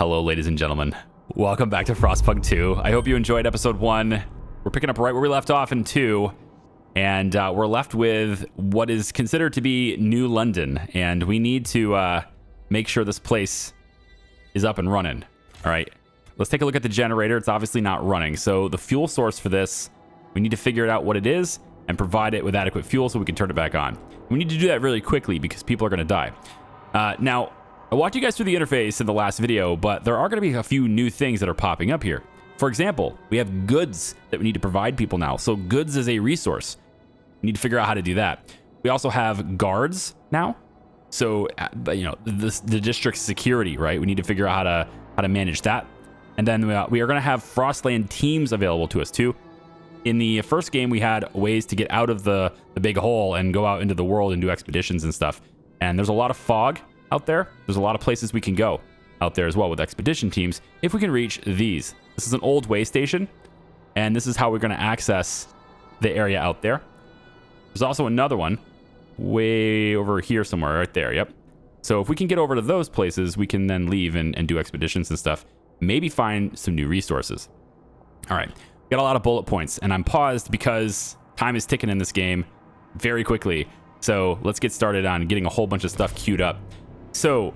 Hello, ladies and gentlemen. Welcome back to Frostpunk 2. I hope you enjoyed episode 1. We're picking up right where we left off in 2. And we're left with what is considered to be New London. And we need to make sure this place is up and running. All right, let's take a look at the generator. It's obviously not running. So the fuel source for this, we need to figure out what it is and provide it with adequate fuel so we can turn it back on. We need to do that really quickly because people are going to die. Now, I walked you guys through the interface in the last video, but there are going to be a few new things that are popping up here. For example, we have goods that we need to provide people now. So goods is a resource. We need to figure out how to do that. We also have guards now. So, you know, the district's security, right? We need to figure out how to manage that. And then we are going to have Frostland teams available to us too. In the first game, we had ways to get out of the big hole and go out into the world and do expeditions and stuff. And there's a lot of fog out there. There's a lot of places we can go out there as well with expedition teams if we can reach these. This is an old way station, and this is how we're going to access the area out there. There's also another one way over here somewhere, right there. Yep. So if we can get over to those places, we can then leave and do expeditions and stuff. Maybe find some new resources. All right. We got a lot of bullet points, and I'm paused because time is ticking in this game very quickly. So let's get started on getting a whole bunch of stuff queued up. So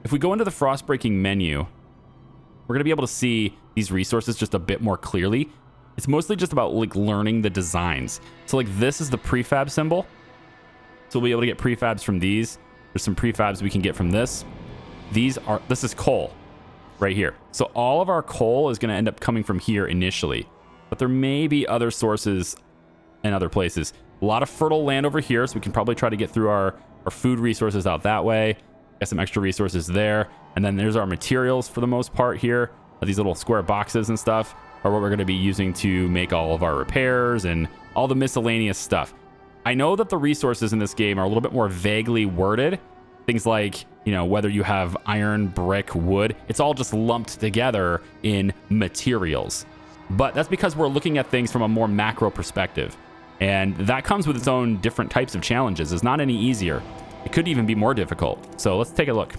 if we go into the Frostbreaking menu, we're going to be able to see these resources just a bit more clearly. It's mostly just about like learning the designs. So like this is the prefab symbol. So we'll be able to get prefabs from these. There's some prefabs we can get from this. This is coal right here. So all of our coal is going to end up coming from here initially, but there may be other sources in other places. A lot of fertile land over here, so we can probably try to get through our food resources out that way. Got some extra resources there. And then there's our materials for the most part here. These little square boxes and stuff are what we're going to be using to make all of our repairs and all the miscellaneous stuff. I know that the resources in this game are a little bit more vaguely worded. Things like, you know, whether you have iron, brick, wood, it's all just lumped together in materials. But that's because we're looking at things from a more macro perspective. And that comes with its own different types of challenges. It's not any easier. It could even be more difficult. So let's take a look.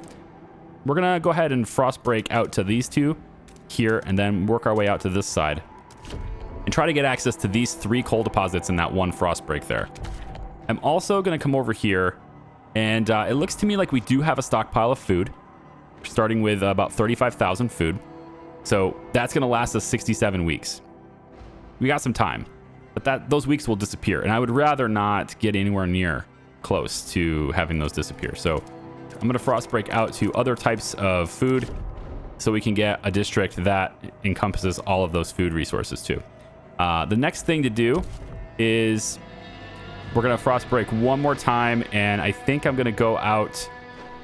We're going to go ahead and Frostbreak out to these two here and then work our way out to this side and try to get access to these 3 coal deposits in that one Frostbreak there. I'm also going to come over here, and it looks to me like we do have a stockpile of food, starting with about 35,000 food. So that's going to last us 67 weeks. We got some time, but those weeks will disappear, and I would rather not get anywhere near close to having those disappear. So I'm going to Frostbreak out to other types of food so we can get a district that encompasses all of those food resources too. The next thing to do is we're going to Frostbreak one more time, and I think I'm going to go out.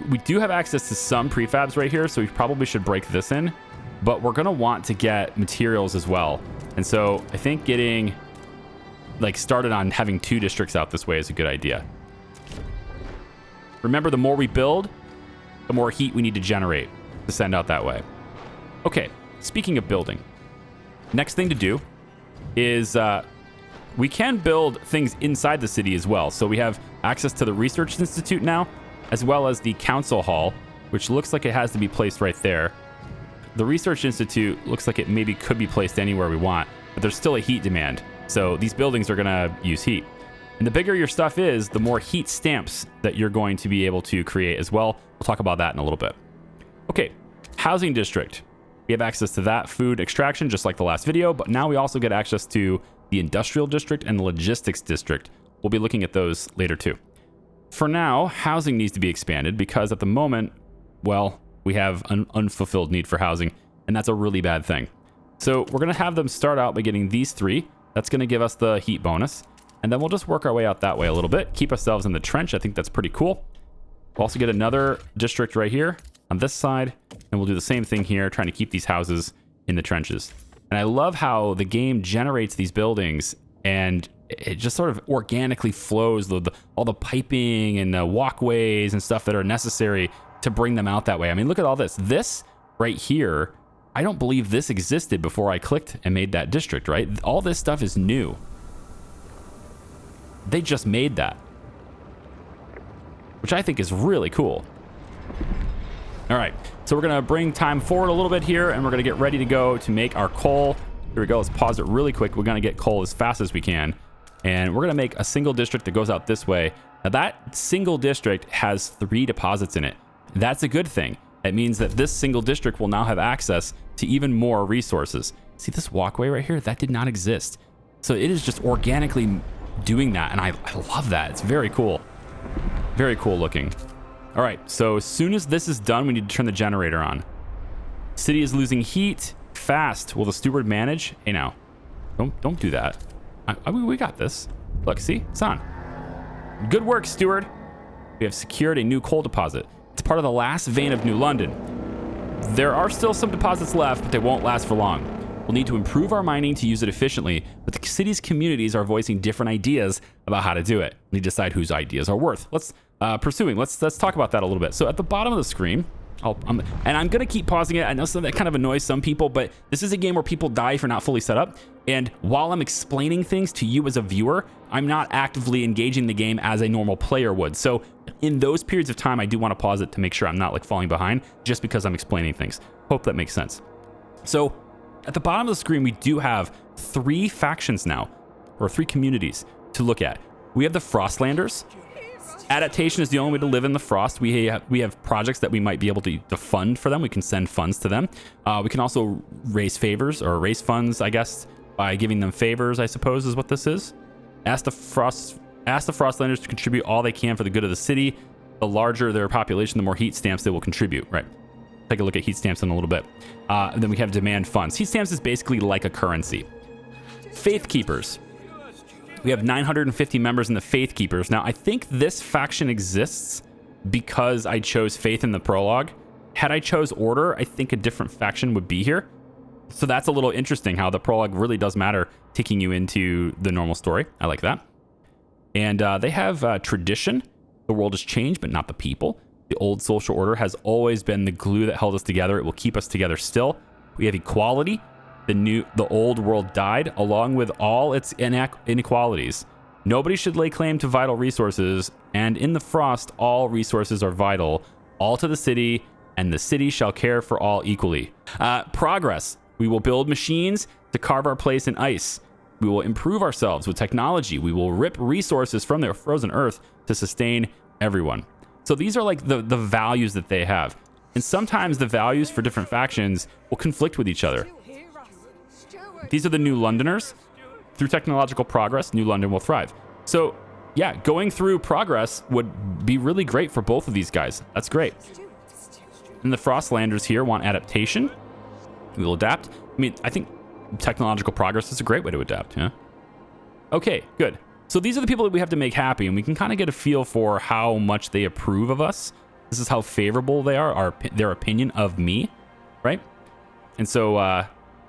We do have access to some prefabs right here, so we probably should break this in, but we're going to want to get materials as well. And so I think getting like started on having 2 districts out this way is a good idea. Remember, the more we build, the more heat we need to generate to send out that way. Okay, speaking of building, next thing to do is we can build things inside the city as well. So we have access to the Research Institute now, as well as the Council Hall, which looks like it has to be placed right there. The Research Institute looks like it maybe could be placed anywhere we want, but there's still a heat demand. So these buildings are going to use heat. And the bigger your stuff is, the more heat stamps that you're going to be able to create as well. We'll talk about that in a little bit. Okay, housing district. We have access to that food extraction, just like the last video, but now we also get access to the industrial district and the logistics district. We'll be looking at those later too. For now, housing needs to be expanded because at the moment, well, we have an unfulfilled need for housing, and that's a really bad thing. So we're going to have them start out by getting these 3. That's going to give us the heat bonus. And then we'll just work our way out that way a little bit. Keep ourselves in the trench. I think that's pretty cool. We'll also get another district right here on this side. And we'll do the same thing here, trying to keep these houses in the trenches. And I love how the game generates these buildings and it just sort of organically flows all the piping and the walkways and stuff that are necessary to bring them out that way. I mean, look at all this. This right here, I don't believe this existed before I clicked and made that district, right? All this stuff is new. They just made that, which I think is really cool. All right, so we're gonna bring time forward a little bit here, and we're gonna get ready to go to make our coal. Here we go. Let's pause it really quick. We're gonna get coal as fast as we can, and we're gonna make a single district that goes out this way. Now that single district has 3 deposits in it. That's a good thing. That means that this single district will now have access to even more resources. See this walkway right here? That did not exist. So it is just organically doing that, and I love that. It's very cool. Very cool looking. All right, so as soon as this is done, we need to turn the generator on. City is losing heat fast. Will the steward manage? Hey now, don't do that. We got this. Look, see, it's on. Good work, steward. We have secured a new coal deposit. It's part of the last vein of New London. There are still some deposits left, but they won't last for long. We'll need to improve our mining to use it efficiently, but the city's communities are voicing different ideas about how to do it. We decide whose ideas are worth. Let's talk about that a little bit. So at the bottom of the screen, and I'm gonna keep pausing it. I know that kind of annoys some people, but this is a game where people die if you're not fully set up. And while I'm explaining things to you as a viewer, I'm not actively engaging the game as a normal player would. So in those periods of time, I do want to pause it to make sure I'm not like falling behind just because I'm explaining things. Hope that makes sense. So at the bottom of the screen, we do have 3 factions now, or 3 communities to look at. We have the Frostlanders. Adaptation is the only way to live in the frost. We have projects that we might be able to fund for them. We can send funds to them. We can also raise favors or raise funds, I guess, by giving them favors, I suppose is what this is. Ask the Frostlanders to contribute all they can for the good of the city. The larger their population, the more heat stamps they will contribute. Right. Take a look at heat stamps in a little bit. And then we have demand funds. Heat stamps is basically like a currency. Faith Keepers. We have 950 members in the Faith Keepers. Now, I think this faction exists because I chose Faith in the prologue. Had I chose Order, I think a different faction would be here. So that's a little interesting how the prologue really does matter, taking you into the normal story. I like that. And they have tradition. The world has changed, but not the people. The old social order has always been the glue that held us together. It will keep us together still. We have equality. The old world died, along with all its inequalities. Nobody should lay claim to vital resources, and in the frost, all resources are vital, all to the city, and the city shall care for all equally. Progress. We will build machines to carve our place in ice. We will improve ourselves with technology. We will rip resources from their frozen earth to sustain everyone. So these are like the values that they have. And sometimes the values for different factions will conflict with each other. These are the New Londoners. Through technological progress, New London will thrive. So yeah, going through progress would be really great for both of these guys. That's great. And the Frostlanders here want adaptation. We will adapt. I mean, I think technological progress is a great way to adapt. Yeah. Okay, good. So these are the people that we have to make happy, and we can kind of get a feel for how much they approve of us. This is how favorable they are, their opinion of me, right? And so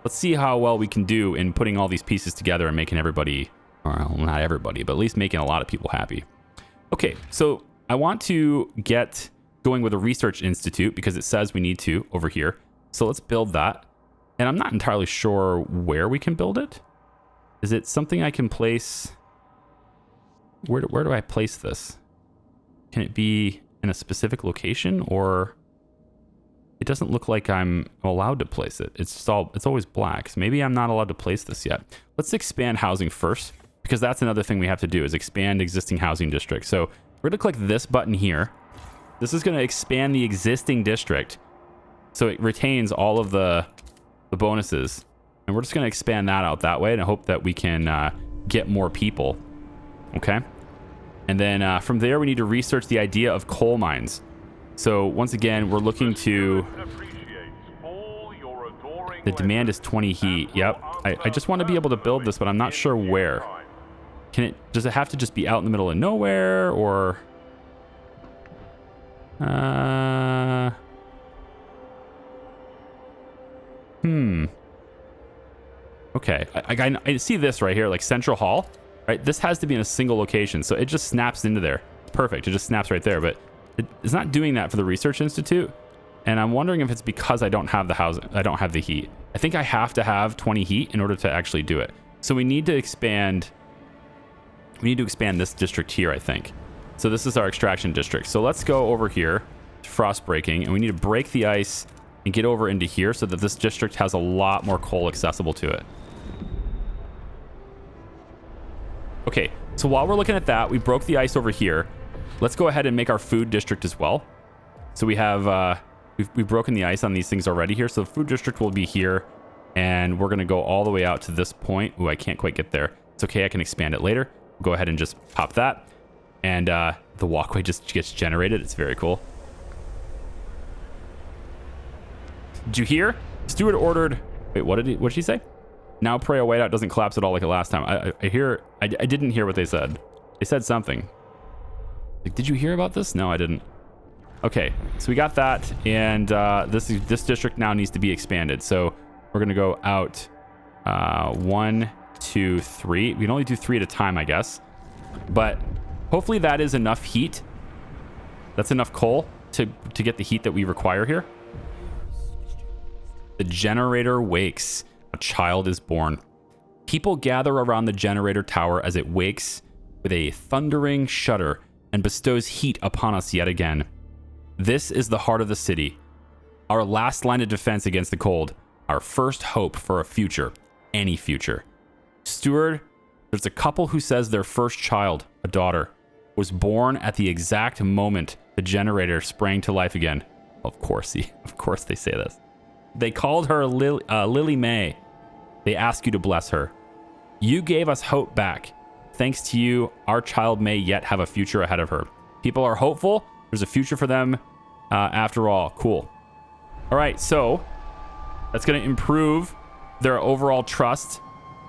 let's see how well we can do in putting all these pieces together and making everybody, well, not everybody, but at least making a lot of people happy. Okay, so I want to get going with a research institute because it says we need to over here. So let's build that. And I'm not entirely sure where we can build it. Is it something I can place? Where do I place this? Can it be in a specific location, or it doesn't look like I'm allowed to place it. It's always black. So maybe I'm not allowed to place this yet. Let's expand housing first, because that's another thing we have to do is expand existing housing districts. So we're gonna click this button here. This is gonna expand the existing district so it retains all of the bonuses. And we're just gonna expand that out that way and I hope that we can get more people. Okay. And then from there, we need to research the idea of coal mines. So once again, we're looking to... The demand is 20 heat. Yep. I just want to be able to build this, but I'm not sure where. Does it have to just be out in the middle of nowhere, or... Okay. I see this right here, like Central Hall, right? This has to be in a single location, so it just snaps into there. It's perfect. It just snaps right there, but it's not doing that for the Research Institute. And I'm wondering if it's because I don't have the housing. I don't have the heat. I think I have to have 20 heat in order to actually do it. So we need to expand. We need to expand this district here, I think. So this is our extraction district. So let's go over here to frost breaking, and we need to break the ice and get over into here so that this district has a lot more coal accessible to it. Okay, so while we're looking at that, we broke the ice over here. Let's go ahead and make our food district as well. So we have, we've broken the ice on these things already here. So the food district will be here, and we're going to go all the way out to this point. Ooh, I can't quite get there. It's okay, I can expand it later. We'll go ahead and just pop that. And the walkway just gets generated. It's very cool. Did you hear? Steward ordered... Wait, what did she say? Now pray a whiteout doesn't collapse at all like it last time. I didn't hear what they said. They said something. Like, did you hear about this? No, I didn't. Okay, so we got that, and this district now needs to be expanded. So we're gonna go out 1, 2, 3. We can only do 3 at a time, I guess. But hopefully that is enough heat. That's enough coal to get the heat that we require here. The generator wakes. A child is born. People gather around the generator tower as it wakes with a thundering shudder and bestows heat upon us yet again. This is the heart of the city. Our last line of defense against the cold. Our first hope for a future. Any future. Steward, there's a couple who says their first child, a daughter, was born at the exact moment the generator sprang to life again. Of course they say this. They called her Lily May. They ask you to bless her. You gave us hope back. Thanks to you, our child may yet have a future ahead of her. People are hopeful. There's a future for them after all. Cool. All right, so that's going to improve their overall trust.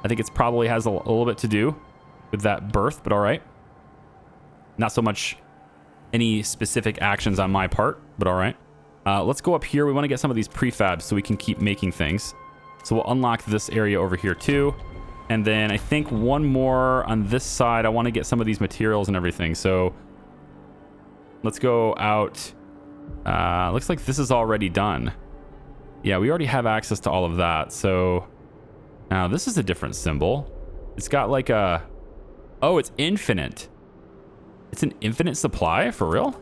I think it probably has a little bit to do with that birth, but all right. Not so much any specific actions on my part, but all right. Let's go up here. We want to get some of these prefabs so we can keep making things. So we'll unlock this area over here too. And then I think one more on this side. I want to get some of these materials and everything. So let's go out. Looks like this is already done. Yeah, we already have access to all of that. So now this is a different symbol. It's got like a... Oh, it's infinite. It's an infinite supply? For real?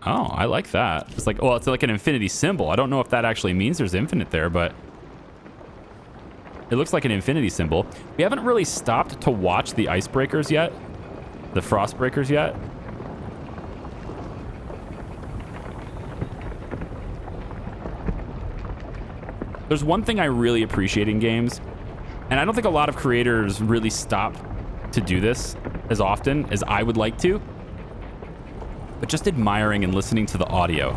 Oh, I like that. It's like, well, it's like an infinity symbol. I don't know if that actually means there's infinite there, but it looks like an infinity symbol. We haven't really stopped to watch the icebreakers yet, the frost breakers yet. There's one thing I really appreciate in games, and I don't think a lot of creators really stop to do this as often as I would like to, but just admiring and listening to the audio.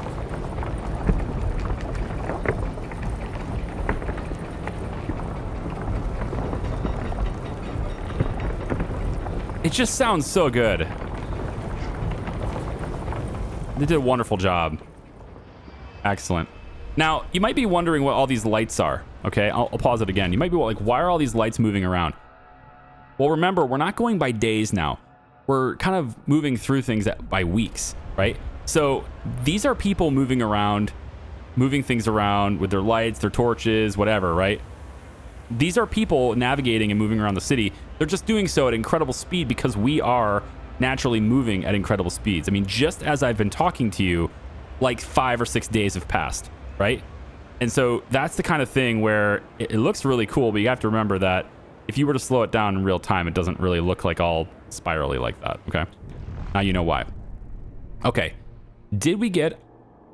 It just sounds so good. They did a wonderful job. Excellent. Now, you might be wondering what all these lights are. Okay, I'll pause it again. You might be like, why are all these lights moving around? Well, remember, we're not going by days now. We're kind of moving through things by weeks, right? So these are people moving around, moving things around with their lights, their torches, whatever, right? These are people navigating and moving around the city. They're just doing so at incredible speed because we are naturally moving at incredible speeds. I mean, just as I've been talking to you, like 5 or 6 days have passed, right? And so that's the kind of thing where it looks really cool, but you have to remember that if you were to slow it down in real time, it doesn't really look like all spirally like that, okay? Now you know why. Okay, did we get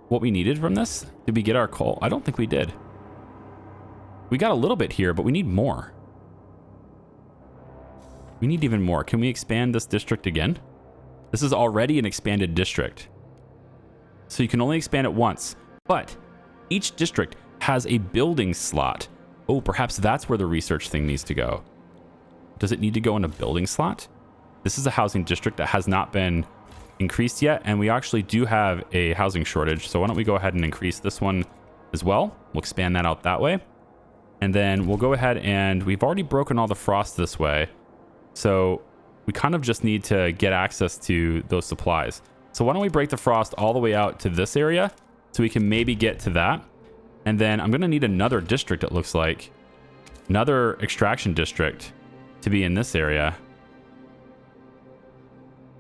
what we needed from this? Did we get our coal? I don't think we did. We got a little bit here, but we need more. We need even more. Can we expand this district again? This is already an expanded district. So you can only expand it once, but each district has a building slot. Oh, perhaps that's where the research thing needs to go. Does it need to go in a building slot? This is a housing district that has not been increased yet, and we actually do have a housing shortage. So why don't we go ahead and increase this one as well? We'll expand that out that way. And then we'll go ahead and we've already broken all the frost this way. So we kind of just need to get access to those supplies. So why don't we break the frost all the way out to this area so we can maybe get to that. And then I'm going to need another district, it looks like. Another extraction district to be in this area.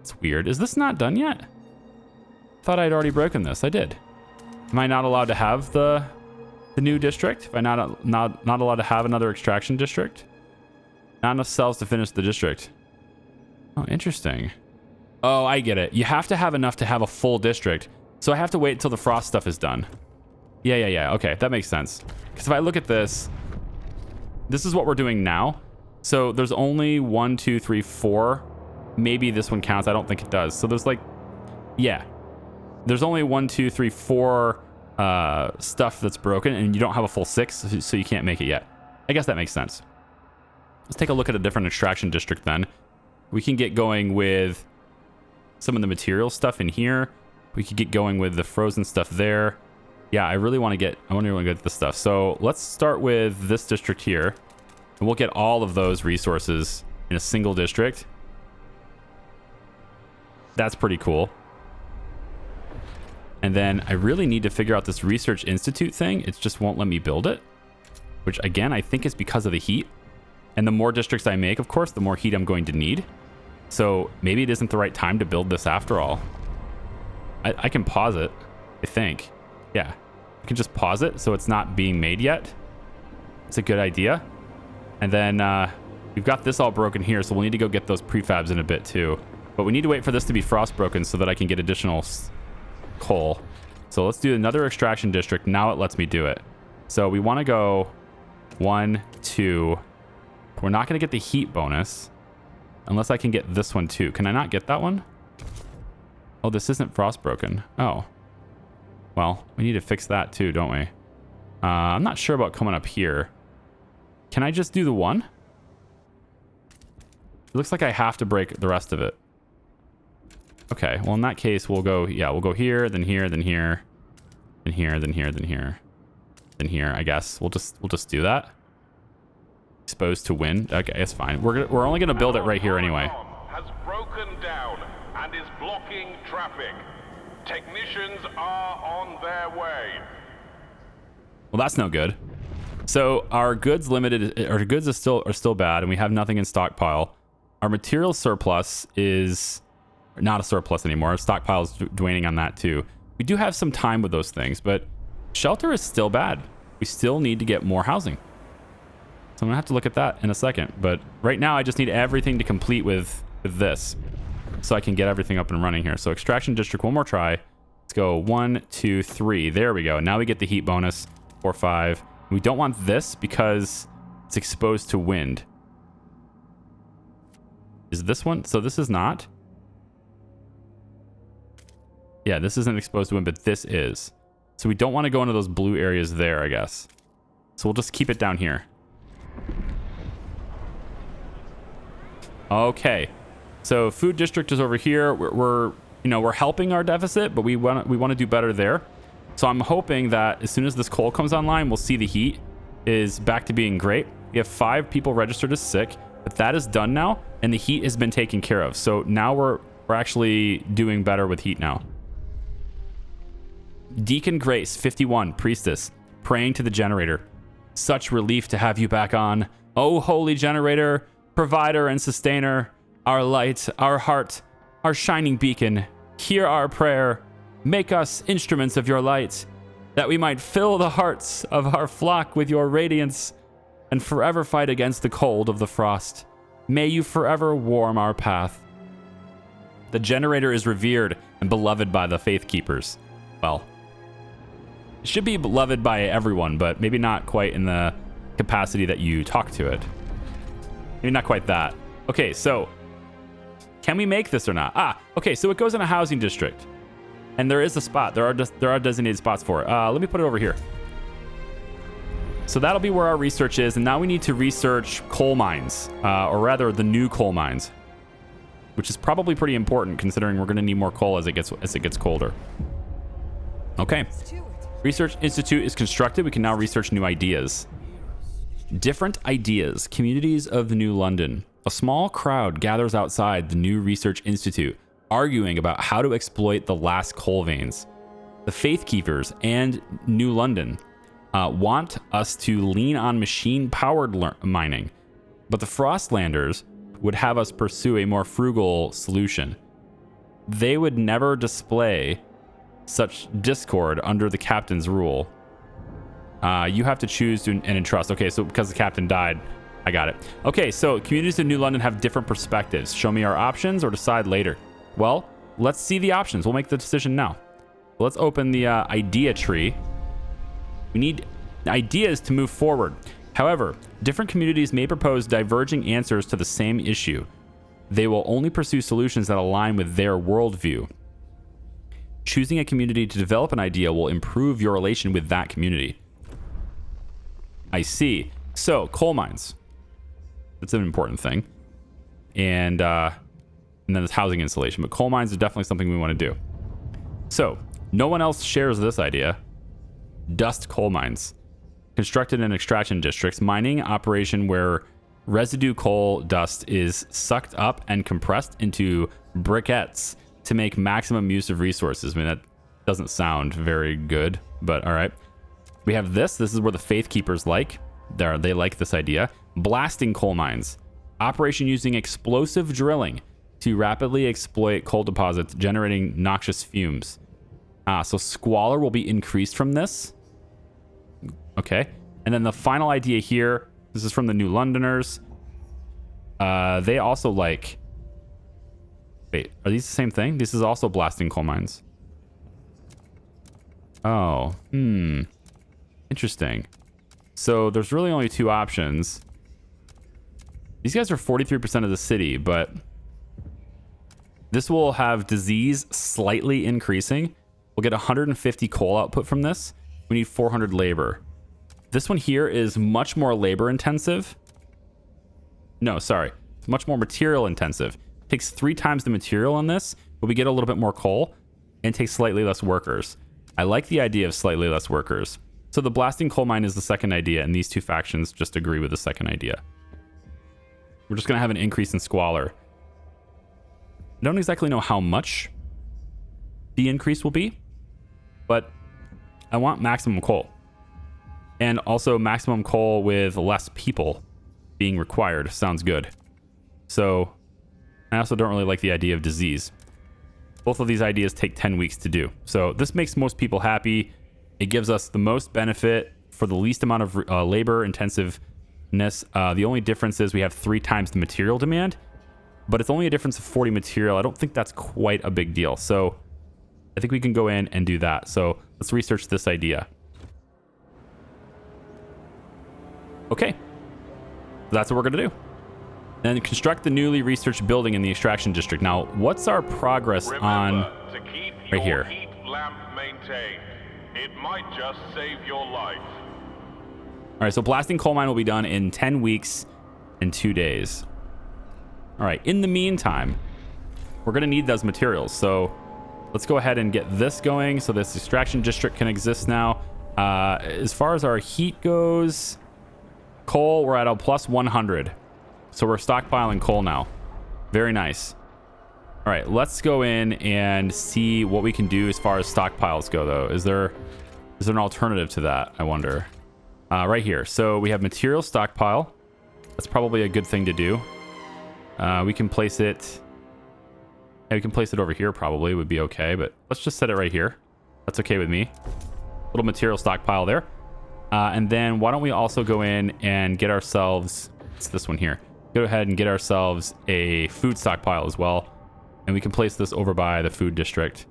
It's weird. Is this not done yet? thought I'd already broken this. I did. Am I not allowed to have the new district? Am I not allowed to have another extraction district? Not enough cells to finish the district. Oh, interesting. Oh, I get it. You have to have enough to have a full district. So I have to wait until the frost stuff is done. Yeah. Okay, that makes sense. Because if I look at this, this is what we're doing now. So there's only 1, 2, 3, 4. Maybe this one counts. I don't think it does. So there's like, yeah. There's only 1, 2, 3, 4 stuff that's broken, and you don't have a full 6, so you can't make it yet. I guess that makes sense. Let's take a look at a different extraction district then. We can get going with some of the material stuff in here. We could get going with the frozen stuff there. Yeah, I really want to get this stuff. So let's start with this district here, and we'll get all of those resources in a single district. That's pretty cool. And then I really need to figure out this Research Institute thing. It just won't let me build it, which again, I think is because of the heat. And the more districts I make, of course, the more heat I'm going to need. So maybe it isn't the right time to build this after all. I can pause it, I think. Yeah, I can just pause it so it's not being made yet. It's a good idea. And then we've got this all broken here, so we'll need to go get those prefabs in a bit too. But we need to wait for this to be frost broken so that I can get additional coal. So let's do another extraction district. Now it lets me do it. So we want to go 1, 2. We're not going to get the heat bonus unless I can get this one too. Can I not get that one? Oh, this isn't frost broken. Oh, well, we need to fix that too, don't we? I'm not sure about coming up here. Can I just do the one? It looks like I have to break the rest of it. Okay, well in that case we'll go, yeah, we'll go here, then here, then here, then here, then here, then here, then here. I guess we'll just do that. Exposed to wind. Okay, it's fine. We're only gonna build it right here anyway. Has broken down and is blocking traffic. Technicians are on their way. Well, that's no good. So our goods are still bad, and we have nothing in stockpile. Our material surplus is not a surplus anymore. Our stockpile is waning on that too. We do have some time with those things, but shelter is still bad. We still need to get more housing. So I'm gonna have to look at that in a second. But right now I just need everything to complete with this so I can get everything up and running here. So extraction district, one more try. Let's go 1, 2, 3. There we go. Now we get the heat bonus, 4, 5. We don't want this because it's exposed to wind. Is this one? So this is not. Yeah, this isn't exposed to wind, but this is. So we don't want to go into those blue areas there, I guess. So we'll just keep it down here. Okay. So food district is over here. We're helping our deficit, but we want to do better there. So I'm hoping that as soon as this coal comes online, we'll see the heat is back to being great. We have 5 people registered as sick, but that is done now, and the heat has been taken care of. So now we're actually doing better with heat now. Deacon Grace, 51, priestess, praying to the generator. Such relief to have you back on. Oh, holy generator, provider and sustainer, our light, our heart, our shining beacon, hear our prayer. Make us instruments of your light, that we might fill the hearts of our flock with your radiance and forever fight against the cold of the frost. May you forever warm our path. The generator is revered and beloved by the faith keepers. Well, it should be beloved by everyone, but maybe not quite in the capacity that you talk to it. Maybe not quite that. Okay, so can we make this or not? Okay, so it goes in a housing district. And there is a spot. There are designated spots for it. Let me put it over here. So that'll be where our research is. And now we need to research coal mines, or rather the new coal mines, which is probably pretty important considering we're going to need more coal as it gets colder. Okay. Research Institute is constructed. We can now research new ideas. Different ideas. Communities of the New London. A small crowd gathers outside the new Research Institute, arguing about how to exploit the last coal veins. The Faith Keepers and New London want us to lean on machine-powered mining, but the Frostlanders would have us pursue a more frugal solution. They would never display such discord under the captain's rule. You have to choose to and entrust. Okay, so because the captain died, I got it. Okay, so communities of New London have different perspectives. Show me our options or decide later. Well, let's see the options. We'll make the decision now. Let's open the idea tree. We need ideas to move forward. However, different communities may propose diverging answers to the same issue. They will only pursue solutions that align with their worldview. Choosing a community to develop an idea will improve your relation with that community. I see. So, coal mines. That's an important thing. And then there's housing installation. But coal mines are definitely something we want to do. So, no one else shares this idea. Dust coal mines. Constructed in extraction districts. Mining operation where residue coal dust is sucked up and compressed into briquettes to make maximum use of resources. I mean, that doesn't sound very good, but all right. We have this. This is where the Faith Keepers they like this idea. Blasting coal mines. Operation using explosive drilling to rapidly exploit coal deposits, generating noxious fumes. So squalor will be increased from this. Okay. And then the final idea here, this is from the New Londoners. They also like... Wait, are these the same thing? This is also blasting coal mines. Oh, interesting. So there's really only two options. These guys are 43% of the city, but this will have disease slightly increasing. We'll get 150 coal output from this. We need 400 labor. This one here is much more labor intensive. No, sorry. It's much more material intensive. It takes 3 times the material on this, but we get a little bit more coal and takes slightly less workers. I like the idea of slightly less workers. So the blasting coal mine is the second idea, and these two factions just agree with the second idea. We're just going to have an increase in squalor. I don't exactly know how much the increase will be, but I want maximum coal. And also maximum coal with less people being required. Sounds good. So I also don't really like the idea of disease. Both of these ideas take 10 weeks to do. So this makes most people happy. It gives us the most benefit for the least amount of labor intensiveness. The only difference is we have 3 times the material demand, but it's only a difference of 40 material. I don't think that's quite a big deal. So I think we can go in and do that. So let's research this idea. Okay. That's what we're going to do. Then construct the newly researched building in the extraction district. Now, what's our progress on to keep right here? Heat lamp maintained. It might just save your life. All right, so blasting coal mine will be done in 10 weeks and 2 days. All right, in the meantime, we're going to need those materials. So let's go ahead and get this going so this extraction district can exist now. As far as our heat goes, coal, we're at a plus 100. So we're stockpiling coal now. Very nice. All right, let's go in and see what we can do as far as stockpiles go, though. Is there an alternative to that, I wonder? Right here. So we have material stockpile. That's probably a good thing to do. We can place it... Yeah, we can place it over here probably. Would be okay, but let's just set it right here. That's okay with me. Little material stockpile there. And then why don't we also go in and get ourselves... It's this one here. Go ahead and get ourselves a food stockpile as well. And we can place this over by the food district.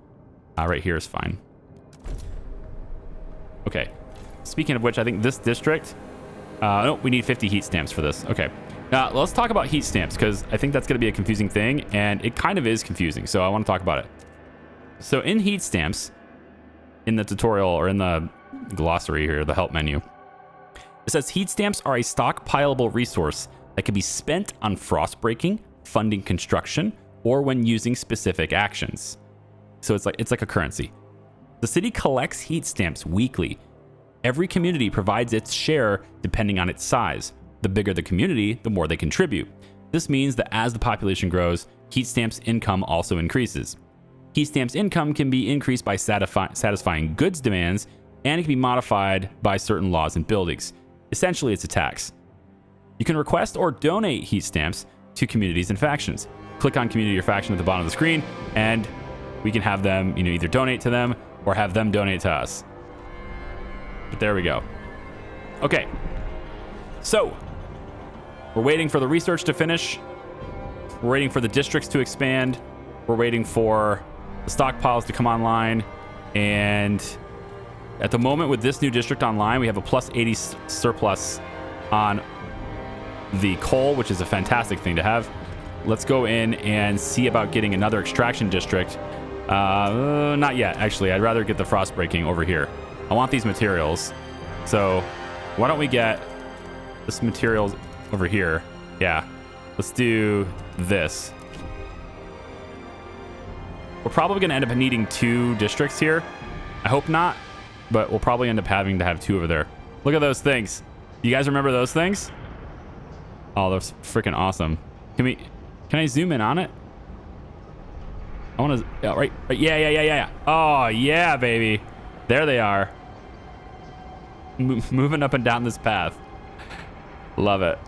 Right here is fine. Okay. Speaking of which, I think this district... no, we need 50 heat stamps for this. Okay. Now, let's talk about heat stamps, because I think that's going to be a confusing thing, and it kind of is confusing, so I want to talk about it. So in heat stamps, in the tutorial, or in the glossary here, the help menu, it says heat stamps are a stockpilable resource that can be spent on frost breaking, funding construction, or when using specific actions. So it's like a currency. The city collects heat stamps weekly. Every community provides its share depending on its size. The bigger the community, the more they contribute. This means that as the population grows, heat stamps income also increases. Heat stamps income can be increased by satisfying goods demands, and it can be modified by certain laws and buildings. Essentially, it's a tax. You can request or donate heat stamps to communities and factions. Click on community or faction at the bottom of the screen, and we can have them, either donate to them or have them donate to us. But there we go. Okay. So, we're waiting for the research to finish. We're waiting for the districts to expand. We're waiting for the stockpiles to come online. And at the moment with this new district online, we have a plus 80 surplus on the coal, which is a fantastic thing to have. Let's go in and see about getting another extraction district. Not yet, actually. I'd rather get the frost breaking over here. I want these materials. So why don't we get this materials over here? Yeah, let's do this. We're probably going to end up needing 2 districts here. I hope not, but we'll probably end up having to have 2 over there. Look at those things. You guys remember those things? Oh, those freaking awesome. Can I zoom in on it? I want to, yeah, right. Yeah. Oh, yeah, baby. There they are. Moving up and down this path. Love it.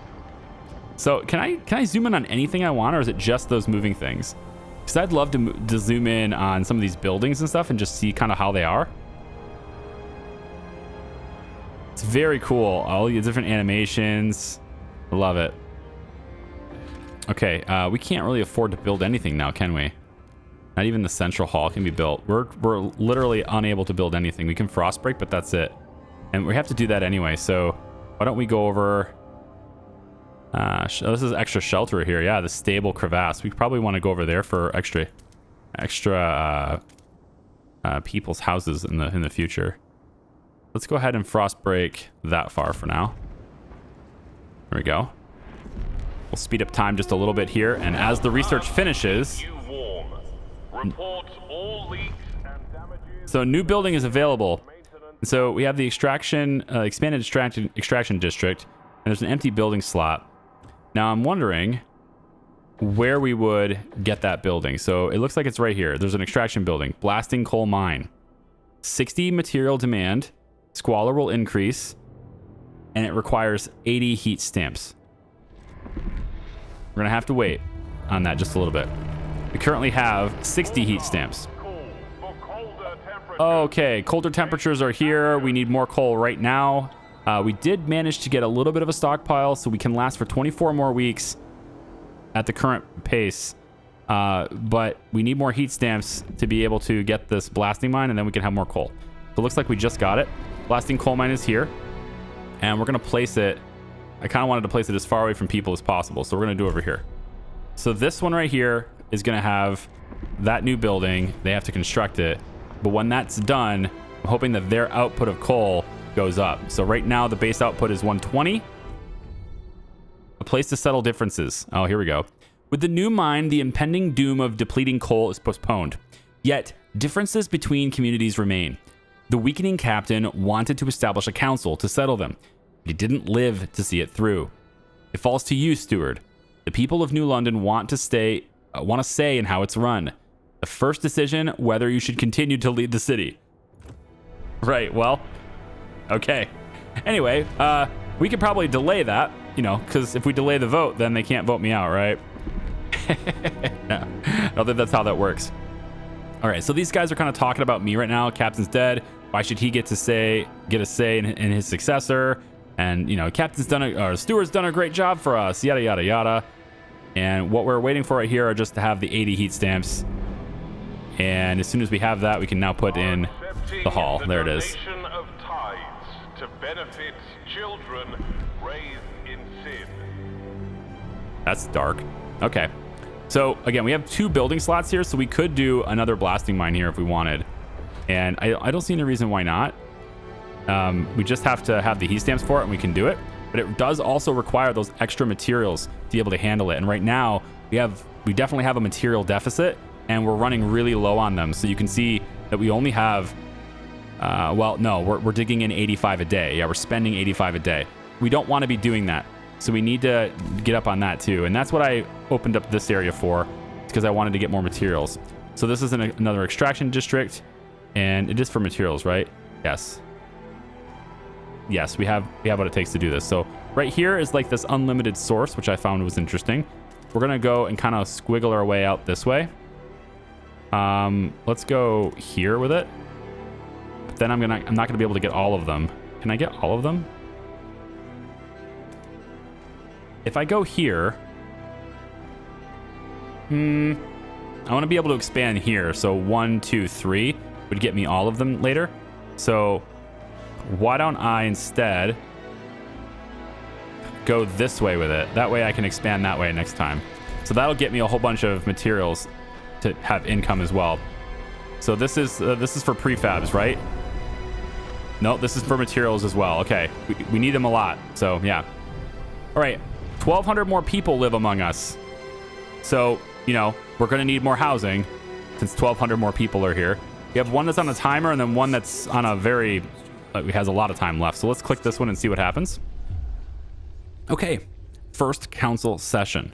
So can I zoom in on anything I want, or is it just those moving things? Because I'd love to zoom in on some of these buildings and stuff and just see kind of how they are. It's very cool. All the different animations. Love it. Okay, we can't really afford to build anything now, can we? Not even the central hall can be built. We're literally unable to build anything. We can frost break, but that's it. And we have to do that anyway, so why don't we go over... this is extra shelter here. Yeah, the stable crevasse. We probably want to go over there for extra people's houses in the future. Let's go ahead and frost break that far for now. There we go. We'll speed up time just a little bit here, and as the research finishes... So new building is available. So we have the expanded extraction district, and there's an empty building slot. Now I'm wondering where we would get that building. So it looks like it's right here. There's an extraction building, blasting coal mine. 60 material demand, squalor will increase, and it requires 80 heat stamps. We're gonna have to wait on that just a little bit. We currently have 60 heat stamps. Okay, colder temperatures are here. We need more coal right now. We did manage to get a little bit of a stockpile, so we can last for 24 more weeks at the current pace. But we need more heat stamps to be able to get this blasting mine, and then we can have more coal. So it looks like we just got it. Blasting coal mine is here, and we're going to place it. I kind of wanted to place it as far away from people as possible, so we're going to do it over here. So this one right here is going to have that new building. They have to construct it. But when that's done, I'm hoping that their output of coal goes up. So right now, the base output is 120. A place to settle differences. Oh, here we go. With the new mine, the impending doom of depleting coal is postponed. Yet, differences between communities remain. The weakening captain wanted to establish a council to settle them. But he didn't live to see it through. It falls to you, steward. The people of New London want a say in how it's run. The first decision, whether you should continue to lead the city. Right, well, okay. Anyway, we could probably delay that, you know, because if we delay the vote, then they can't vote me out, right? No, I don't think that's how that works. All right, so these guys are kind of talking about me right now. Captain's dead. Why should he get a say in his successor? And, you know, Steward's done a great job for us, yada, yada, yada. And what we're waiting for right here are just to have the 80 heat stamps. And as soon as we have that, we can now put in the hall. There it is. Of tithes to benefit children raised in sin. That's dark. Okay. So again, we have 2 building slots here, so we could do another blasting mine here if we wanted. And I don't see any reason why not. We just have to have the heat stamps for it, and we can do it. But it does also require those extra materials to be able to handle it. And right now, we definitely have a material deficit, and we're running really low on them. So you can see that we only have, well, no, we're digging in 85 a day. Yeah, we're spending 85 a day. We don't want to be doing that. So we need to get up on that too. And that's what I opened up this area for, because I wanted to get more materials. So this is another extraction district, and it is for materials, right? Yes. Yes, we have what it takes to do this. So right here is like this unlimited source, which I found was interesting. We're going to go and kind of squiggle our way out this way. Let's go here with it. Then I'm not gonna be able to get all of them. Can I get all of them? If I go here, I want to be able to expand here. So 1, 2, 3 would get me all of them later. So why don't I instead go this way with it? That way I can expand that way next time. So that'll get me a whole bunch of materials to have income as well. So this is for prefabs, right? No, this is for materials as well. Okay, we need them a lot. So yeah. All right, 1,200 more people live among us. So, you know, we're going to need more housing since 1,200 more people are here. We have one that's on a timer and then one that's on a very, has a lot of time left. So let's click this one and see what happens. Okay, first council session.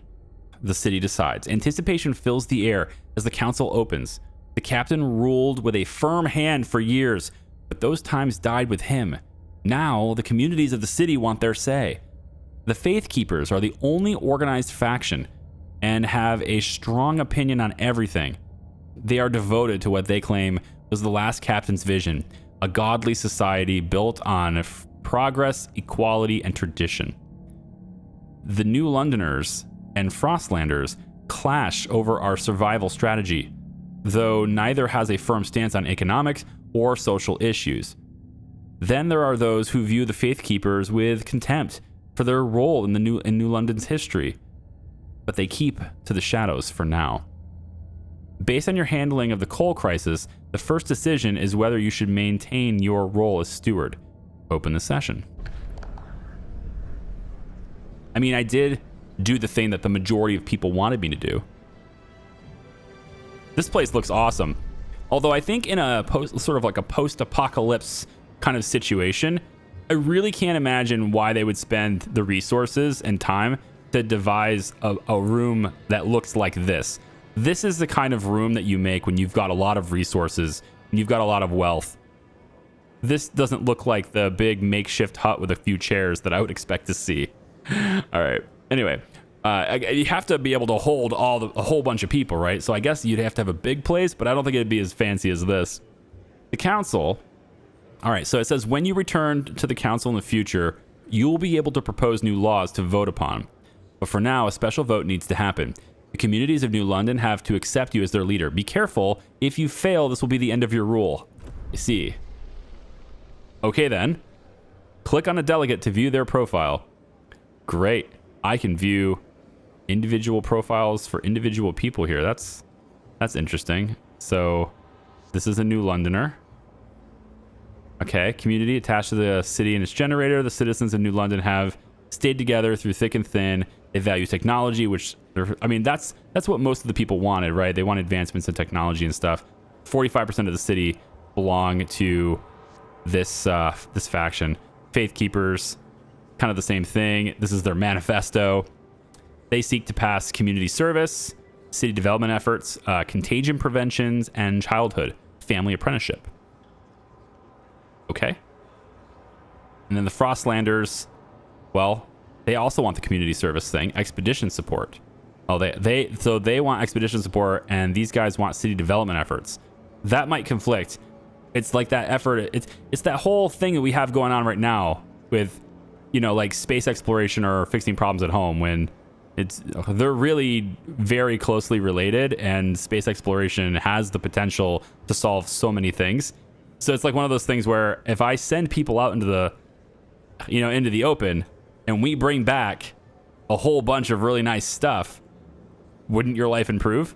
The city decides. Anticipation fills the air as the council opens. The captain ruled with a firm hand for years, but those times died with him. Now, the communities of the city want their say. The Faith Keepers are the only organized faction and have a strong opinion on everything. They are devoted to what they claim was the last captain's vision, a godly society built on progress, equality, and tradition. The New Londoners and Frostlanders clash over our survival strategy, though neither has a firm stance on economics or social issues. Then there are those who view the Faith Keepers with contempt for their role in New London's history, but they keep to the shadows for now. Based on your handling of the coal crisis, the first decision is whether you should maintain your role as steward. Open the session. I mean, I did do the thing that the majority of people wanted me to do. This place looks awesome. Although I think in a sort of like a post-apocalypse kind of situation, I really can't imagine why they would spend the resources and time to devise a room that looks like this. This is the kind of room that you make when you've got a lot of resources and you've got a lot of wealth. This doesn't look like the big makeshift hut with a few chairs that I would expect to see. All right. Anyway, you have to be able to hold a whole bunch of people, right? So I guess you'd have to have a big place, but I don't think it'd be as fancy as this. The council. All right. So it says when you return to the council in the future, you will be able to propose new laws to vote upon. But for now, a special vote needs to happen. The communities of New London have to accept you as their leader. Be careful. If you fail, this will be the end of your rule. I see. Okay, then. Click on a delegate to view their profile. Great. I can view individual profiles for individual people here. That's interesting. So this is a New Londoner. Okay, community attached to the city and its generator. The citizens of New London have stayed together through thick and thin. They value technology, which, I mean, that's what most of the people wanted, right? They want advancements in technology and stuff. 45% of the city belong to this this faction. Faith Keepers, kind of the same thing. This is their manifesto. They seek to pass community service, city development efforts, contagion preventions, and childhood family apprenticeship. Okay. And then the Frostlanders, well, they also want the community service thing, expedition support. Oh, they want expedition support, and these guys want city development efforts. That might conflict. It's like that effort. It's that whole thing that we have going on right now with, you know, like space exploration or fixing problems at home, when they're really very closely related, and space exploration has the potential to solve so many things. So it's like one of those things where if I send people out into the open, and we bring back a whole bunch of really nice stuff, wouldn't your life improve?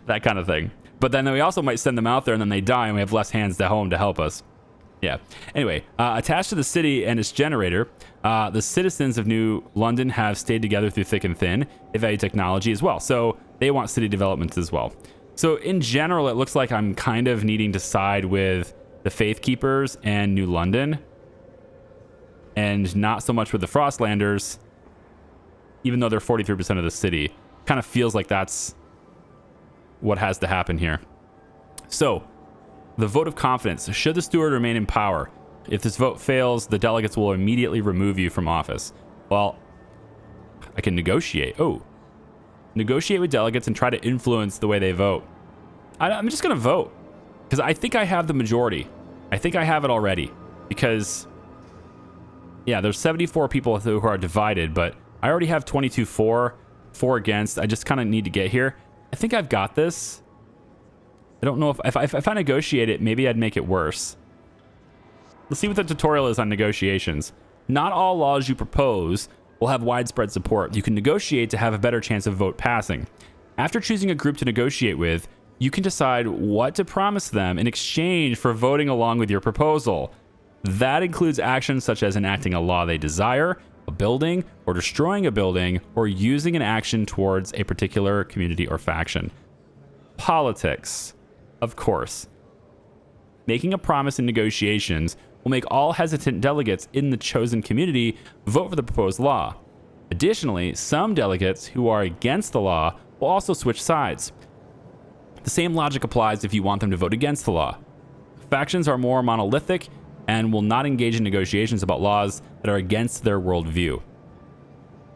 That kind of thing. But then we also might send them out there and then they die and we have less hands at home to help us. Yeah. Anyway, attached to the city and its generator, the citizens of New London have stayed together through thick and thin. They value technology as well. So they want city development as well. So in general, it looks like I'm kind of needing to side with the Faith Keepers and New London, and not so much with the Frostlanders, even though they're 43% of the city. Kind of feels like that's what has to happen here. So, the vote of confidence. Should the steward remain in power? If this vote fails, the delegates will immediately remove you from office. Well, I can negotiate. Oh. Negotiate with delegates and try to influence the way they vote. I'm just going to vote, because I think I have the majority. I think I have it already because, yeah, there's 74 people who are divided, but I already have 22 for, 4 against. I just kind of need to get here. I think I've got this. I don't know if I negotiate it, maybe I'd make it worse. Let's see what the tutorial is on negotiations. Not all laws you propose will have widespread support. You can negotiate to have a better chance of vote passing. After choosing a group to negotiate with, you can decide what to promise them in exchange for voting along with your proposal. That includes actions such as enacting a law they desire, a building, or destroying a building, or using an action towards a particular community or faction. Politics, of course. Making a promise in negotiations will make all hesitant delegates in the chosen community vote for the proposed law. Additionally, some delegates who are against the law will also switch sides. The same logic applies if you want them to vote against the law. Factions are more monolithic and will not engage in negotiations about laws that are against their worldview.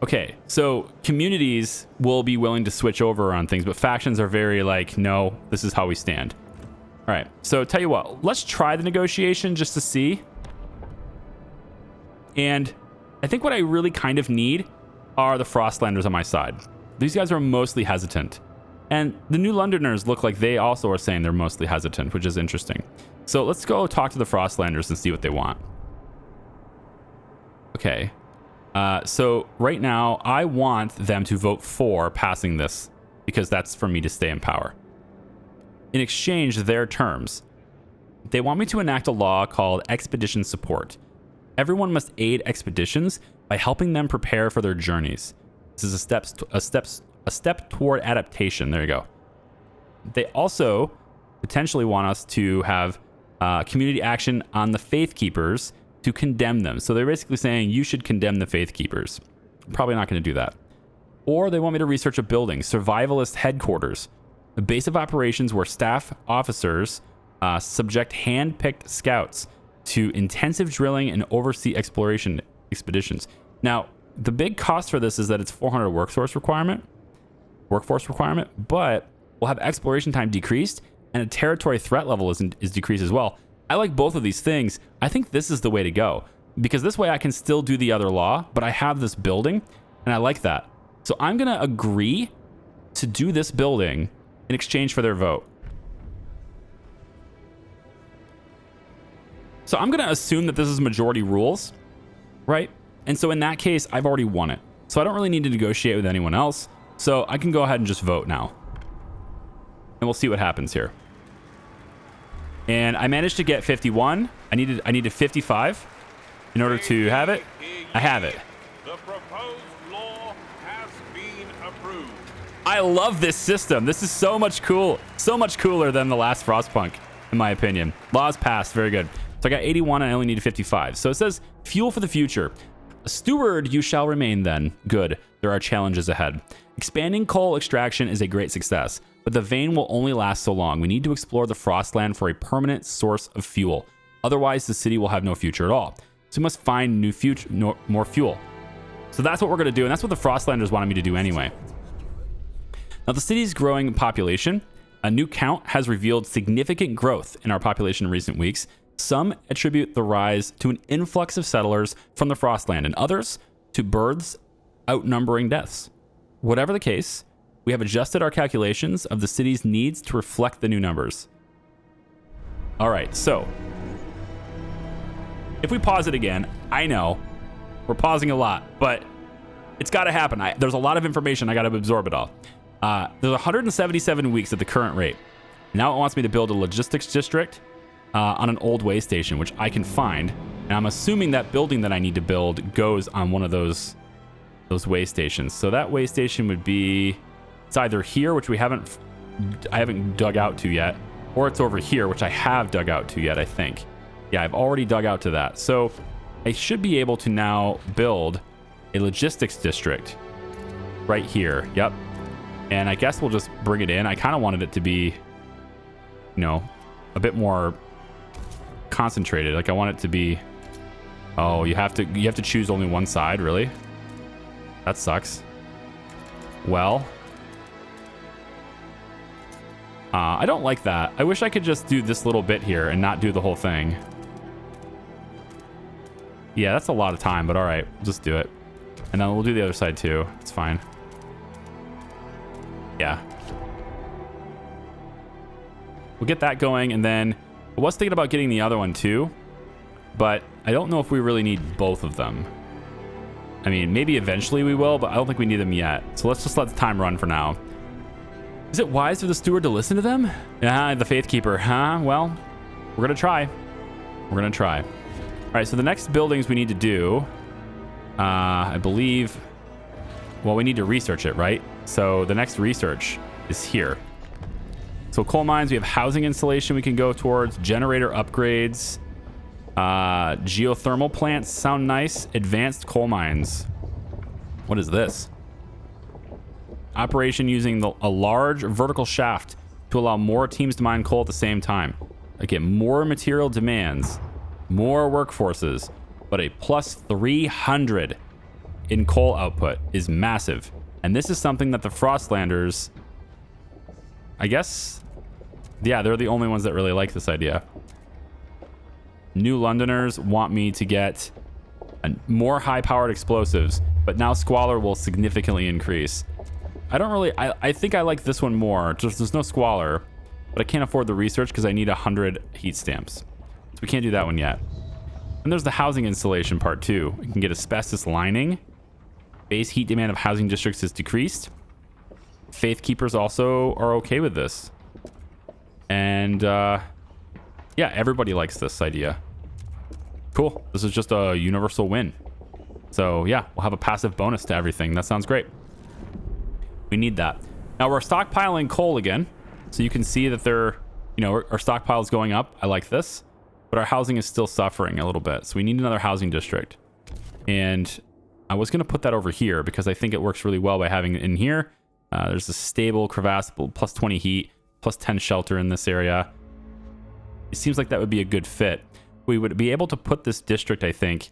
Okay, so communities will be willing to switch over on things, but factions are very like, no, this is how we stand. All right, so tell you what, let's try the negotiation just to see. And I think what I really kind of need are the Frostlanders on my side. These guys are mostly hesitant. And the New Londoners look like they also are saying they're mostly hesitant, which is interesting. So let's go talk to the Frostlanders and see what they want. Okay. So right now, I want them to vote for passing this because that's for me to stay in power. In exchange, their terms. They want me to enact a law called expedition support. Everyone must aid expeditions by helping them prepare for their journeys. This is a step toward adaptation. There you go. They also potentially want us to have community action on the Faith Keepers to condemn them. So they're basically saying you should condemn the Faith Keepers. I'm probably not going to do that. Or they want me to research a building, survivalist headquarters, a base of operations where staff officers subject hand-picked scouts to intensive drilling and oversee exploration expeditions. Now, the big cost for this is that it's 400 workforce requirement, but we'll have exploration time decreased and a territory threat level is decreased as well. I like both of these things. I think this is the way to go because this way I can still do the other law, but I have this building and I like that. So I'm going to agree to do this building in exchange for their vote. So I'm going to assume that this is majority rules, right? And so in that case, I've already won it. So I don't really need to negotiate with anyone else. So I can go ahead and just vote now. And we'll see what happens here. And I managed to get 51. I needed 55 in order to have it. I have it. The proposed law has been approved. I love this system. This is so much cooler than the last Frostpunk, in my opinion. Laws passed. Very good. So I got 81 and I only needed 55. So it says fuel for the future. A steward you shall remain then. Good. There are challenges ahead. Expanding coal extraction is a great success, but the vein will only last so long. We need to explore the Frostland for a permanent source of fuel. Otherwise, the city will have no future at all. So we must find more fuel. So that's what we're going to do, and that's what the Frostlanders wanted me to do anyway. Now, the city's growing population. A new count has revealed significant growth in our population in recent weeks. Some attribute the rise to an influx of settlers from the Frostland, and others to births outnumbering deaths. Whatever the case, we have adjusted our calculations of the city's needs to reflect the new numbers. All right, so if we pause it again, I know we're pausing a lot, but it's got to happen. There's a lot of information. I got to absorb it all. There's 177 weeks at the current rate. Now it wants me to build a logistics district on an old way station, which I can find. And I'm assuming that building that I need to build goes on one of those way stations. So that way station would be, it's either here, which I haven't dug out to yet, or it's over here, which I have dug out to yet, I think. Yeah, I've already dug out to that. So I should be able to now build a logistics district right here. Yep. And I guess we'll just bring it in. I kind of wanted it to be, a bit more concentrated. Like I want it to be, oh, you have to choose only one side, really? That sucks. Well, I don't like that. I wish I could just do this little bit here and not do the whole thing. Yeah, that's a lot of time, but all right, just do it. And then we'll do the other side too. It's fine. Yeah. We'll get that going, and then I was thinking about getting the other one too, but I don't know if we really need both of them. I mean, maybe eventually we will, but I don't think we need them yet. So let's just let the time run for now. Is it wise for the steward to listen to them? The faith keeper, huh? Well, we're gonna try. We're gonna try. All right, so the next buildings we need to do, I believe, well, we need to research it, right? So the next research is here. So coal mines, we have housing installation we can go towards, generator upgrades, geothermal plants sound nice, advanced coal mines. What is this? Operation using a large vertical shaft to allow more teams to mine coal at the same time. Again, more material demands, more workforces, but a plus 300 in coal output is massive. And this is something that the Frostlanders, I guess, yeah, they're the only ones that really like this idea. New Londoners want me to get more high-powered explosives, but now Squalor will significantly increase. I don't really, I think I like this one more. Just there's no Squalor, but I can't afford the research because I need 100 heat stamps. So we can't do that one yet. And there's the housing installation part too. We can get asbestos lining. Base heat demand of housing districts is decreased. Faith keepers also are okay with this. And yeah, everybody likes this idea. Cool. This is just a universal win. So yeah, we'll have a passive bonus to everything. That sounds great. We need that. Now we're stockpiling coal again. So you can see that they're, you know, our stockpile is going up. I like this. But our housing is still suffering a little bit. So we need another housing district. And I was going to put that over here because I think it works really well by having it in here. There's a stable, crevassable, plus 20 heat, plus 10 shelter in this area. It seems like that would be a good fit. We would be able to put this district, I think,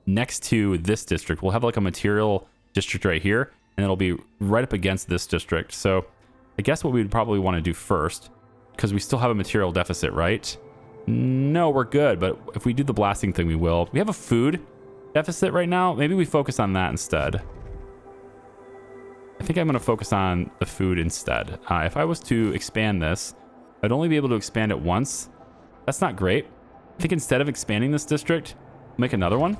next to this district. We'll have like a material district right here, and it'll be right up against this district. So I guess what we would probably want to do first, because we still have a material deficit, right? No, we're good, but if we do the blasting thing, we will. We have a food deficit right now. Maybe we focus on that instead. I think I'm going to focus on the food instead. If I was to expand this, I'd only be able to expand it once. That's not great. I think instead of expanding this district, make another one.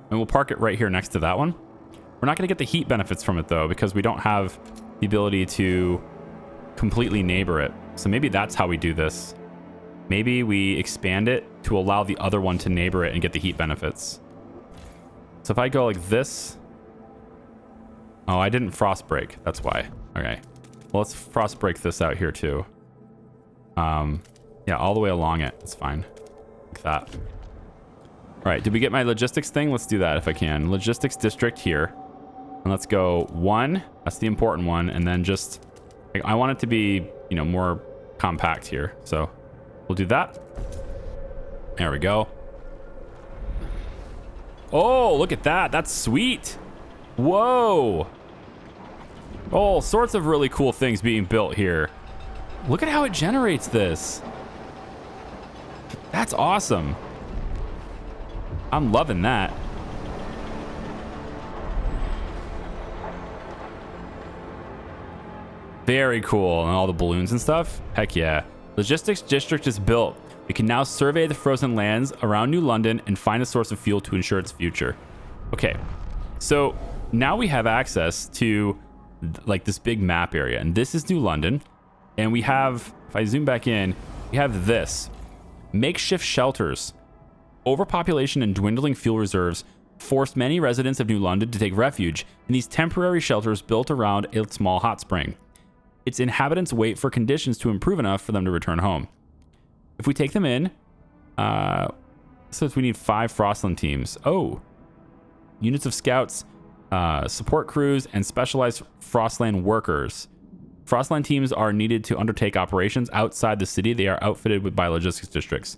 And we'll park it right here next to that one. We're not going to get the heat benefits from it, though, because we don't have the ability to completely neighbor it. So maybe that's how we do this. Maybe we expand it to allow the other one to neighbor it and get the heat benefits. So if I go like this... Oh, I didn't frost break. That's why. Okay. Well, let's frost break this out here, too. Yeah, all the way along it. It's fine. Like that. All right. Did we get my logistics thing? Let's do that if I can. Logistics district here. And let's go 1. That's the important one. And then just... I want it to be, you know, more compact here. So we'll do that. There we go. Oh, look at that. That's sweet. Whoa. All sorts of really cool things being built here. Look at how it generates this. That's awesome. I'm loving that. Very cool. And all the balloons and stuff. Heck yeah. Logistics district is built. We can now survey the frozen lands around New London and find a source of fuel to ensure its future. Okay. So now we have access to like this big map area. And this is New London. And we have, if I zoom back in, we have this. Makeshift shelters. Overpopulation and dwindling fuel reserves forced many residents of New London to take refuge in these temporary shelters built around a small hot spring. Its inhabitants wait for conditions to improve enough for them to return home. If we take them in, says we need 5 Frostland teams. Oh, units of scouts, support crews, and specialized Frostland workers. Frostland teams are needed to undertake operations outside the city. They are outfitted by logistics districts.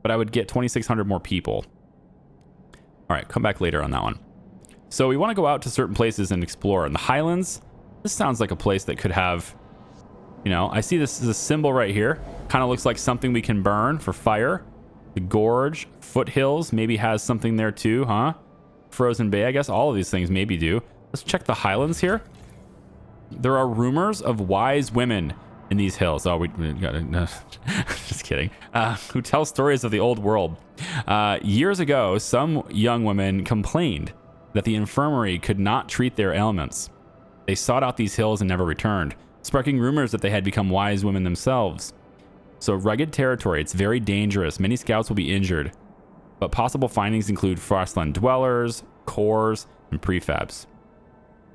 But I would get 2,600 more people. All right, come back later on that one. So we want to go out to certain places and explore. In the Highlands, This sounds like a place that could have, you know, I see this is a symbol right here. Kind of looks like something we can burn for fire. The gorge, foothills, maybe has something there too, huh? Frozen Bay, I guess all of these things maybe do. Let's check the highlands here. There are rumors of wise women in these hills. Oh, we got it. No, just kidding. Who tell stories of the old world. Years ago, some young women complained that the infirmary could not treat their ailments. They sought out these hills and never returned, sparking rumors that they had become wise women themselves. So rugged territory, it's very dangerous. Many scouts will be injured, but possible findings include Frostland dwellers, cores, and prefabs.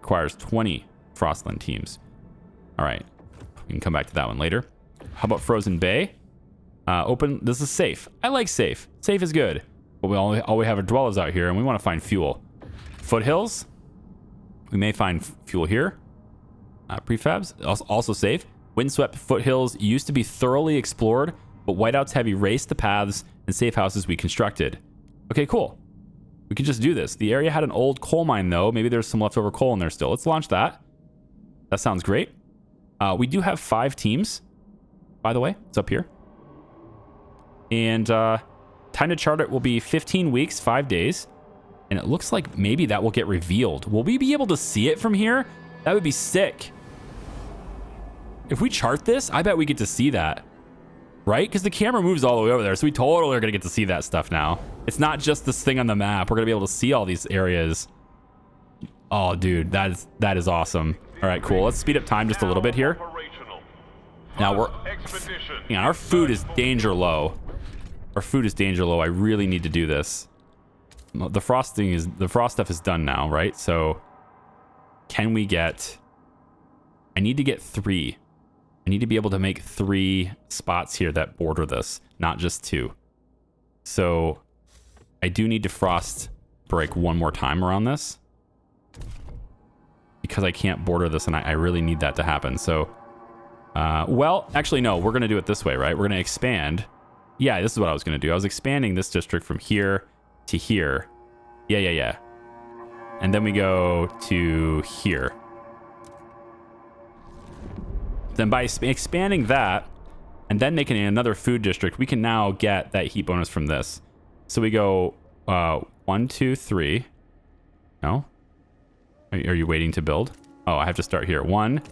Requires 20 Frostland teams. All right, we can come back to that one later. How about Frozen Bay? Open. This is safe. I like safe. Safe is good, but all we have are dwellers out here, and we want to find fuel. Foothills. We may find fuel here. Prefabs, also safe. Windswept foothills used to be thoroughly explored, but whiteouts have erased the paths and safe houses we constructed. Okay, cool. We can just do this. The area had an old coal mine, though. Maybe there's some leftover coal in there still. Let's launch that. That sounds great. We do have 5 teams, by the way. It's up here. And time to chart it will be 15 weeks, 5 days. And it looks like maybe that will get revealed. Will we be able to see it from here? That would be sick. If we chart this, I bet we get to see that. Right? Because the camera moves all the way over there. So we totally are going to get to see that stuff now. It's not just this thing on the map. We're going to be able to see all these areas. Oh, dude. That is awesome. All right, cool. Let's speed up time just a little bit here. Now our food is danger low. Our food is danger low. I really need to do this. The frost stuff is done now, right? So can we get... I need to get 3. I need to be able to make 3 spots here that border this, not just 2. So I do need to frost break one more time around this because I can't border this, and I really need that to happen. So, well, actually, no, we're going to do it this way, right? We're going to expand. Yeah, this is what I was going to do. I was expanding this district from here to here. Yeah. And then we go to here. Then by expanding that and then making another food district, we can now get that heat bonus from this. So we go 1, 2, 3. No? Are you waiting to build? Oh, I have to start here. 1,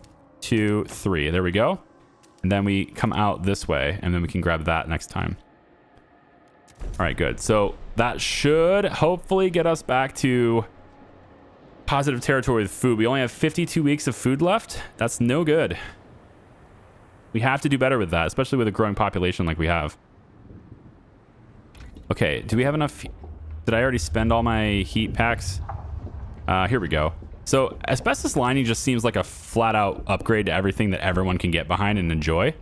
2, 3. There we go. And then we come out this way, and then we can grab that next time. All right, good. So that should hopefully get us back to positive territory with food. We only have 52 weeks of food left. That's no good. We have to do better with that, especially with a growing population like we have. Okay, do we have enough? Did I already spend all my heat packs? Here we go. So asbestos lining just seems like a flat out upgrade to everything that everyone can get behind and enjoy.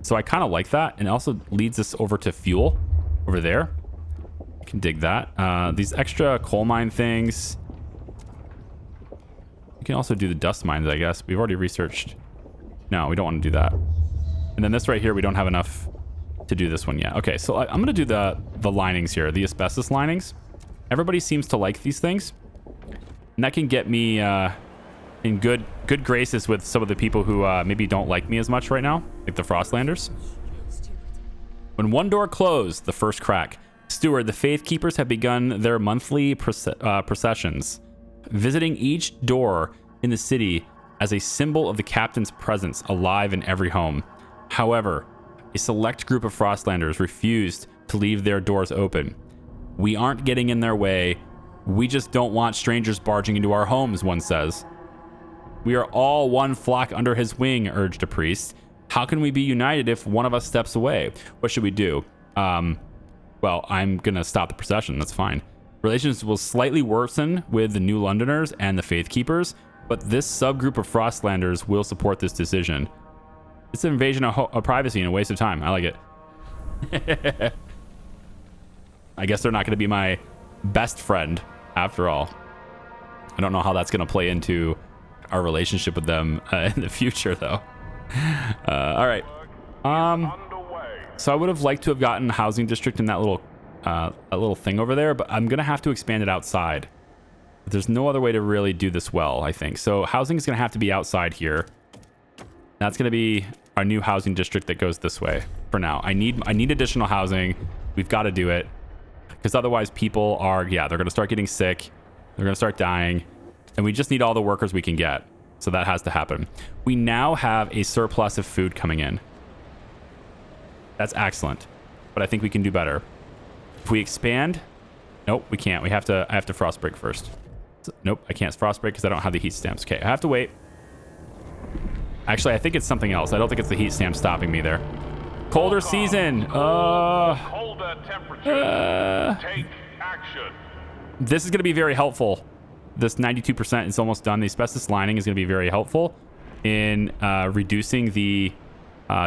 So I kind of like that. And it also leads us over to fuel over there. You can dig that. These extra coal mine things. You can also do the dust mines, I guess. We've already researched. No, we don't want to do that. And then this right here, we don't have enough to do this one yet. Okay, so I'm going to do the linings here, the asbestos linings. Everybody seems to like these things. And that can get me in good graces with some of the people who maybe don't like me as much right now, like the Frostlanders. When one door closed, the first crack. Steward, the Faith Keepers have begun their monthly processions, visiting each door in the city as a symbol of the captain's presence alive in every home. However, a select group of Frostlanders refused to leave their doors open. We aren't getting in their way. We just don't want strangers barging into our homes, one says. We are all one flock under his wing, urged a priest. How can we be united if one of us steps away? What should we do? Well, I'm going to stop the procession. That's fine. Relations will slightly worsen with the New Londoners and the Faith Keepers, but this subgroup of Frostlanders will support this decision. It's an invasion of privacy and a waste of time. I like it. I guess they're not going to be my best friend after all. I don't know how that's going to play into our relationship with them in the future, though. All right. So I would have liked to have gotten a housing district in that little thing over there, but I'm going to have to expand it outside. There's no other way to really do this well, I think. So housing is going to have to be outside here. That's going to be our new housing district that goes this way for now. I need additional housing. We've got to do it because otherwise people are, yeah, they're going to start getting sick. They're going to start dying. And we just need all the workers we can get. So that has to happen. We now have a surplus of food coming in. That's excellent. But I think we can do better. If we expand, nope, we can't. I have to frost break first. Nope, I can't frost break because I don't have the heat stamps. Okay, I have to wait. Actually, I think it's something else. I don't think it's the heat stamp stopping me there. Colder season. Colder temperature. Take action. This is going to be very helpful. This 92% is almost done. The asbestos lining is going to be very helpful in reducing the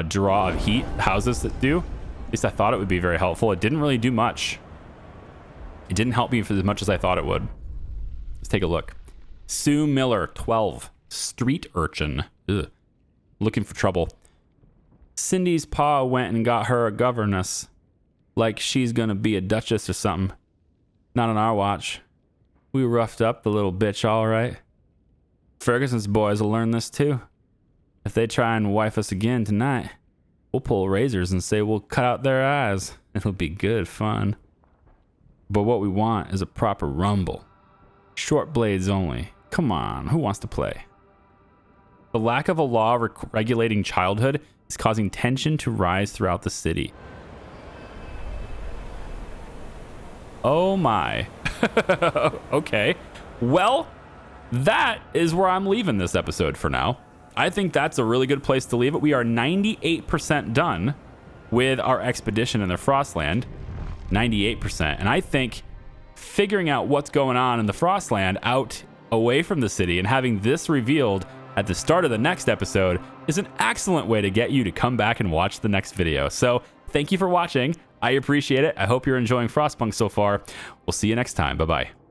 draw of heat houses that do. At least I thought it would be very helpful. It didn't really do much. It didn't help me for as much as I thought it would. Let's take a look. Sue Miller, 12. Street urchin. Ugh. Looking for trouble. Cindy's pa went and got her a governess. Like she's gonna be a duchess or something. Not on our watch. We roughed up the little bitch all right. Ferguson's boys will learn this too. If they try and wife us again tonight, we'll pull razors and say we'll cut out their eyes. It'll be good fun. But what we want is a proper rumble. Short blades only. Come on, who wants to play? The lack of a law regulating childhood is causing tension to rise throughout the city. Oh my. Okay. Well, that is where I'm leaving this episode for now. I think that's a really good place to leave it. We are 98% done with our expedition in the Frostland. 98%. And I think figuring out what's going on in the Frostland out away from the city and having this revealed at the start of the next episode is an excellent way to get you to come back and watch the next video. So thank you for watching. I appreciate it. I hope you're enjoying Frostpunk so far. We'll see you next time. Bye-bye.